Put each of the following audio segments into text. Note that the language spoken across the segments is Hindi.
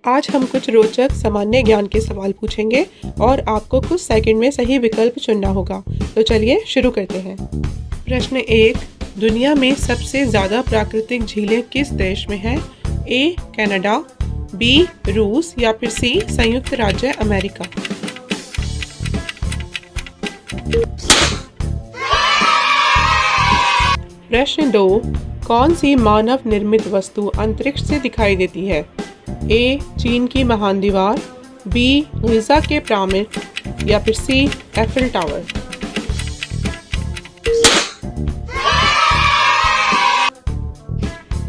आज हम कुछ रोचक सामान्य ज्ञान के सवाल पूछेंगे और आपको कुछ सेकंड में सही विकल्प चुनना होगा। तो चलिए शुरू करते हैं। प्रश्न 1, दुनिया में सबसे ज़्यादा प्राकृतिक झीलें किस देश में हैं? ए कनाडा, बी रूस या फिर सी संयुक्त राज्य अमेरिका। प्रश्न 2, कौन सी मानव निर्मित वस्तु अंतरिक्ष से दिखाई देती है? ए चीन की महान दीवार, बी गिज़ा के पिरामिड या फिर सी एफिल टावर।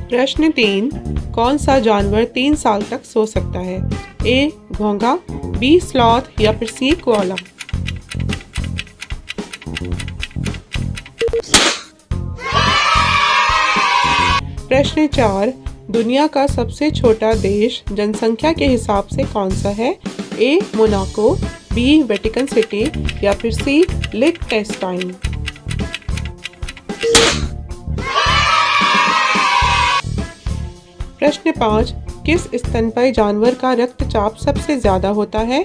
प्रश्न 3, कौन सा जानवर 3 साल तक सो सकता है? ए घोंघा, बी स्लॉथ या फिर सी कोआला। प्रश्न 4, दुनिया का सबसे छोटा देश जनसंख्या के हिसाब से कौन सा है? ए मोनाको, बी वेटिकन सिटी या फिर सी लिechtenstein। प्रश्न 5, किस स्तनपायी जानवर का रक्तचाप सबसे ज्यादा होता है?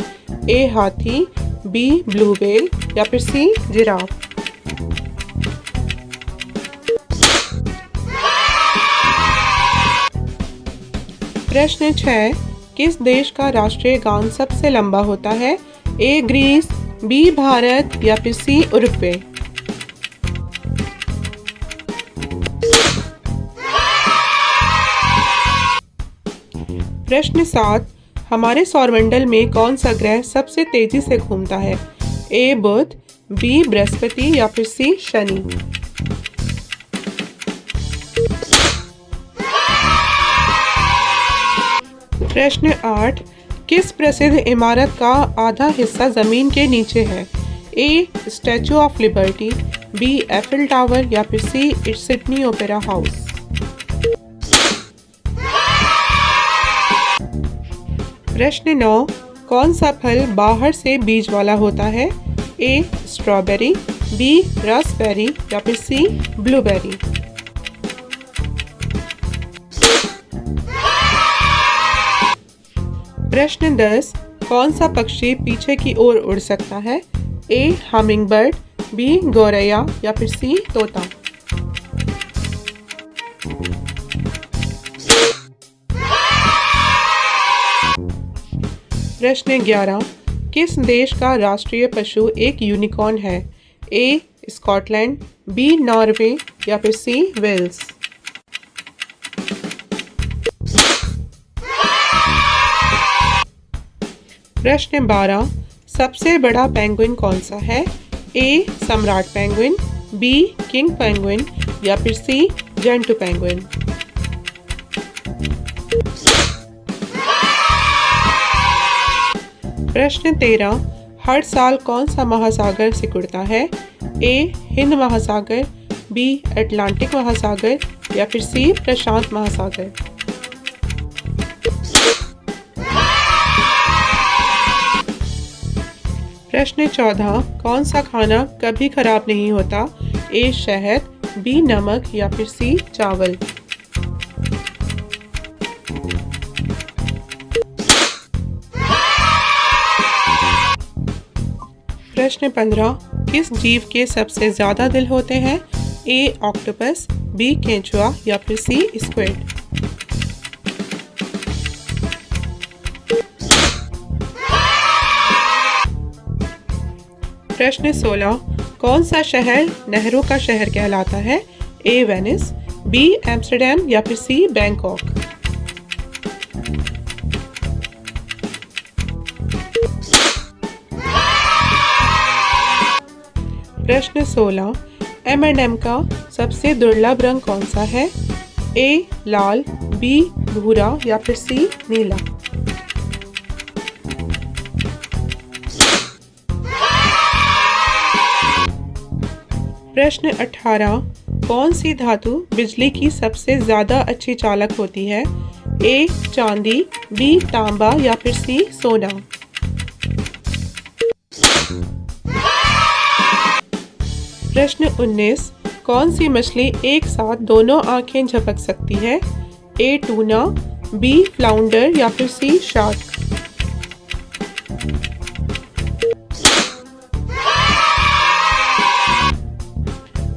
ए हाथी, बी ब्लू व्हेल या फिर सी जिराफ। प्रश्न 6, किस देश का राष्ट्रीय गान सबसे लंबा होता है? ए ग्रीस, बी भारत या फिर सी उरुग्वे। प्रश्न 7, हमारे सौरमंडल में कौन सा ग्रह सबसे तेजी से घूमता है? ए बुध, बी बृहस्पति या फिर सी शनि। प्रश्न 8, किस प्रसिद्ध इमारत का आधा हिस्सा जमीन के नीचे है? A Statue of Liberty, B Eiffel Tower या फिर सी सिडनी ओपेरा हाउस। प्रश्न 9, कौन सा फल बाहर से बीज वाला होता है? ए स्ट्रॉबेरी, बी रास्पबेरी या फिर सी ब्लूबेरी। प्रश्न 10, कौन सा पक्षी पीछे की ओर उड़ सकता है? ए हमिंगबर्ड, बी गौरैया या फिर सी तोता। प्रश्न 11, किस देश का राष्ट्रीय पशु एक यूनिकॉर्न है? ए स्कॉटलैंड, बी नॉर्वे या फिर सी वेल्स। प्रश्न 12, सबसे बड़ा पेंगुइन कौन सा है? ए सम्राट पेंगुइन, बी किंग पेंगुइन या फिर सी जेंटू पेंगुइन। प्रश्न 13, हर साल कौन सा महासागर सिकुड़ता है? ए हिंद महासागर, बी अटलांटिक महासागर या फिर सी प्रशांत महासागर। प्रश्न 14, कौन सा खाना कभी खराब नहीं होता? ए शहद, बी नमक या फिर सी चावल। प्रश्न 15, किस जीव के सबसे ज्यादा दिल होते हैं? ए ऑक्टोपस, बी केंचुआ या फिर सी स्क्विड। प्रश्न 16, कौन सा शहर नहरों का शहर कहलाता है? ए वेनिस, बी एम्स्टर्डम या फिर सी बैंकॉक। प्रश्न 16, M&M का सबसे दुर्लभ रंग कौन सा है? ए लाल, बी भूरा या फिर सी नीला। प्रश्न 18, कौन सी धातु बिजली की सबसे ज्यादा अच्छी चालक होती है? ए चांदी, बी तांबा या फिर सी सोना। प्रश्न 19, कौन सी मछली एक साथ दोनों आंखें झपक सकती है? ए टूना, बी फ्लाउंडर या फिर सी शार्क।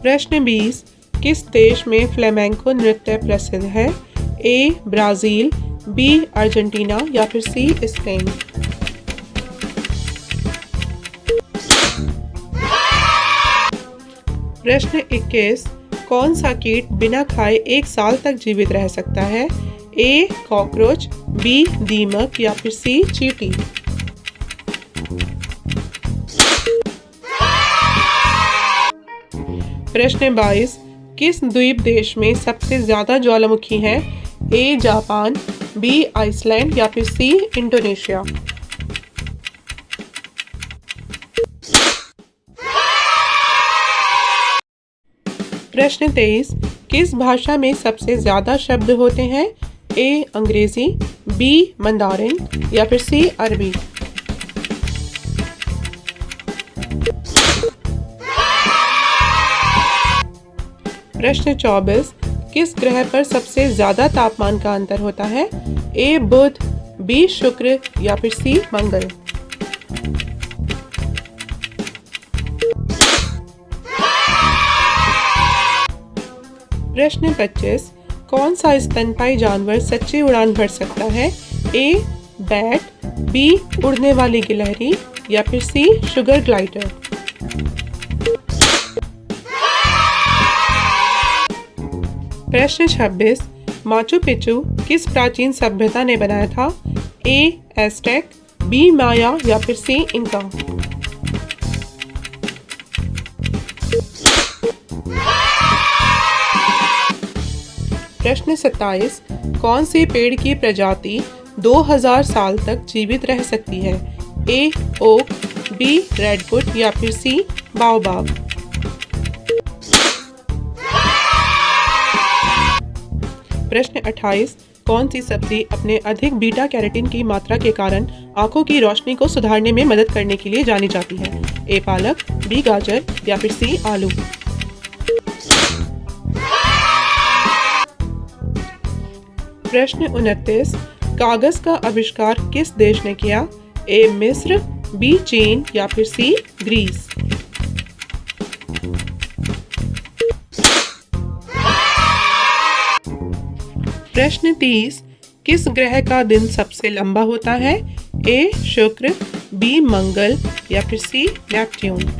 प्रश्न 20, किस देश में फ्लेमेंको नृत्य प्रसिद्ध है? ए ब्राज़ील, बी अर्जेंटीना या फिर सी स्पेन। प्रश्न 21, कौन सा कीट बिना खाए 1 साल तक जीवित रह सकता है? ए कॉकरोच, बी दीमक या फिर सी चींटी। प्रश्न 22, किस द्वीप देश में सबसे ज्यादा ज्वालामुखी हैं? ए जापान, बी आइसलैंड या फिर सी इंडोनेशिया। प्रश्न 23, किस भाषा में सबसे ज्यादा शब्द होते हैं? ए अंग्रेजी, बी मंदारिन या फिर सी अरबी। प्रश्न 24, किस ग्रह पर सबसे ज्यादा तापमान का अंतर होता है? ए बुध, बी शुक्र या फिर सी मंगल। प्रश्न 25, कौन सा स्तनपायी जानवर सच्ची उड़ान भर सकता है? ए बैट, बी उड़ने वाली गिलहरी या फिर सी शुगर ग्लाइडर। प्रश्न 26, माचू पिच्चू किस प्राचीन सभ्यता ने बनाया था? ए एज़टेक, बी माया या फिर सी इंका। प्रश्न 27, कौन सी पेड़ की प्रजाति 2000 साल तक जीवित रह सकती है? ए ओक, बी रेडवुड या फिर सी बाओबाब। प्रश्न 28, कौन सी सब्जी अपने अधिक बीटा कैरोटीन की मात्रा के कारण आंखों की रोशनी को सुधारने में मदद करने के लिए जानी जाती है? ए पालक, बी गाजर या फिर सी आलू। प्रश्न 29, कागज का आविष्कार किस देश ने किया? ए मिस्र, बी चीन या फिर सी ग्रीस। प्रश्न 30, किस ग्रह का दिन सबसे लंबा होता है? ए शुक्र, बी मंगल या फिर सी नेपट्यून।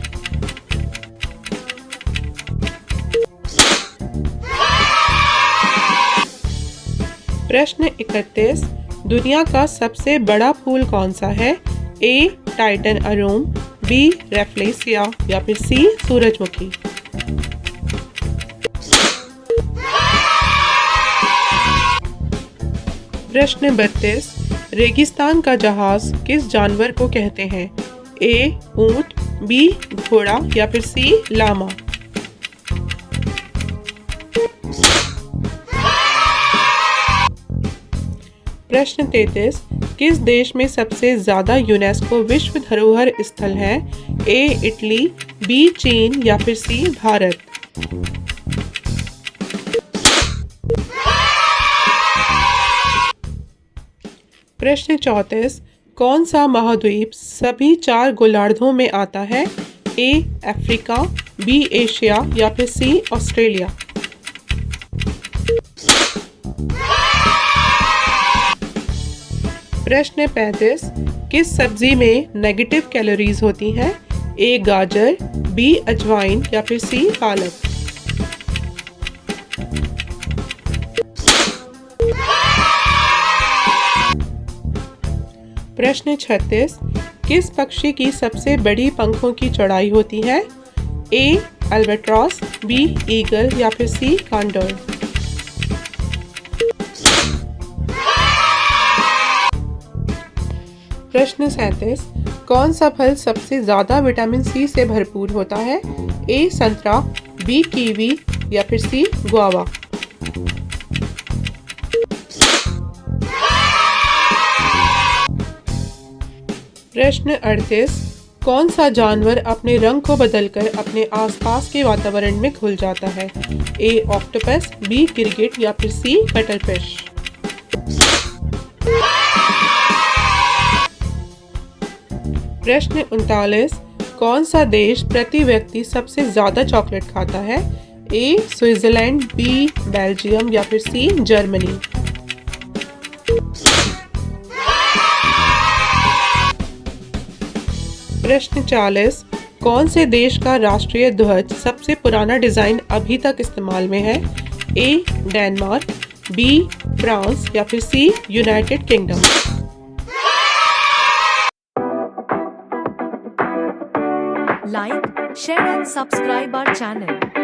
प्रश्न 31, दुनिया का सबसे बड़ा फूल कौन सा है? ए टाइटन अरूम, बी रेफ्लेसिया या फिर सी सूरजमुखी। प्रश्न 32, रेगिस्तान का जहाज किस जानवर को कहते हैं? ए ऊंट, बी घोड़ा या फिर सी लामा। प्रश्न 33, किस देश में सबसे ज्यादा यूनेस्को विश्व धरोहर स्थल हैं? ए इटली, बी चीन या फिर सी भारत। प्रश्न 34, कौन सा महाद्वीप सभी 4 गोलार्धों में आता है? ए अफ्रीका, बी एशिया या फिर सी ऑस्ट्रेलिया। प्रश्न 35, किस सब्जी में नेगेटिव कैलोरीज होती हैं? ए गाजर, बी अजवाइन या फिर सी पालक। प्रश्न 36, किस पक्षी की सबसे बड़ी पंखों की चौड़ाई होती है? ए अल्बाट्रॉस, बी ईगल या फिर सी कॉन्डोर। प्रश्न 37, कौन सा फल सबसे ज्यादा विटामिन सी से भरपूर होता है? ए संतरा, बी कीवी या फिर सी गुआवा। प्रश्न 38, कौन सा जानवर अपने रंग को बदलकर अपने आसपास के वातावरण में घुल जाता है? ए ऑक्टोपस, बी गिरगिट या फिर सी कटलफिश। प्रश्न 39। कौन सा देश प्रति व्यक्ति सबसे ज़्यादा चॉकलेट खाता है? ए स्विट्जरलैंड, बी बेल्जियम या फिर सी जर्मनी। प्रश्न 40। कौन से देश का राष्ट्रीय ध्वज सबसे पुराना डिज़ाइन अभी तक इस्तेमाल में है? ए डेनमार्क, बी फ्रांस या फिर C United Kingdom. Like, share and subscribe our channel.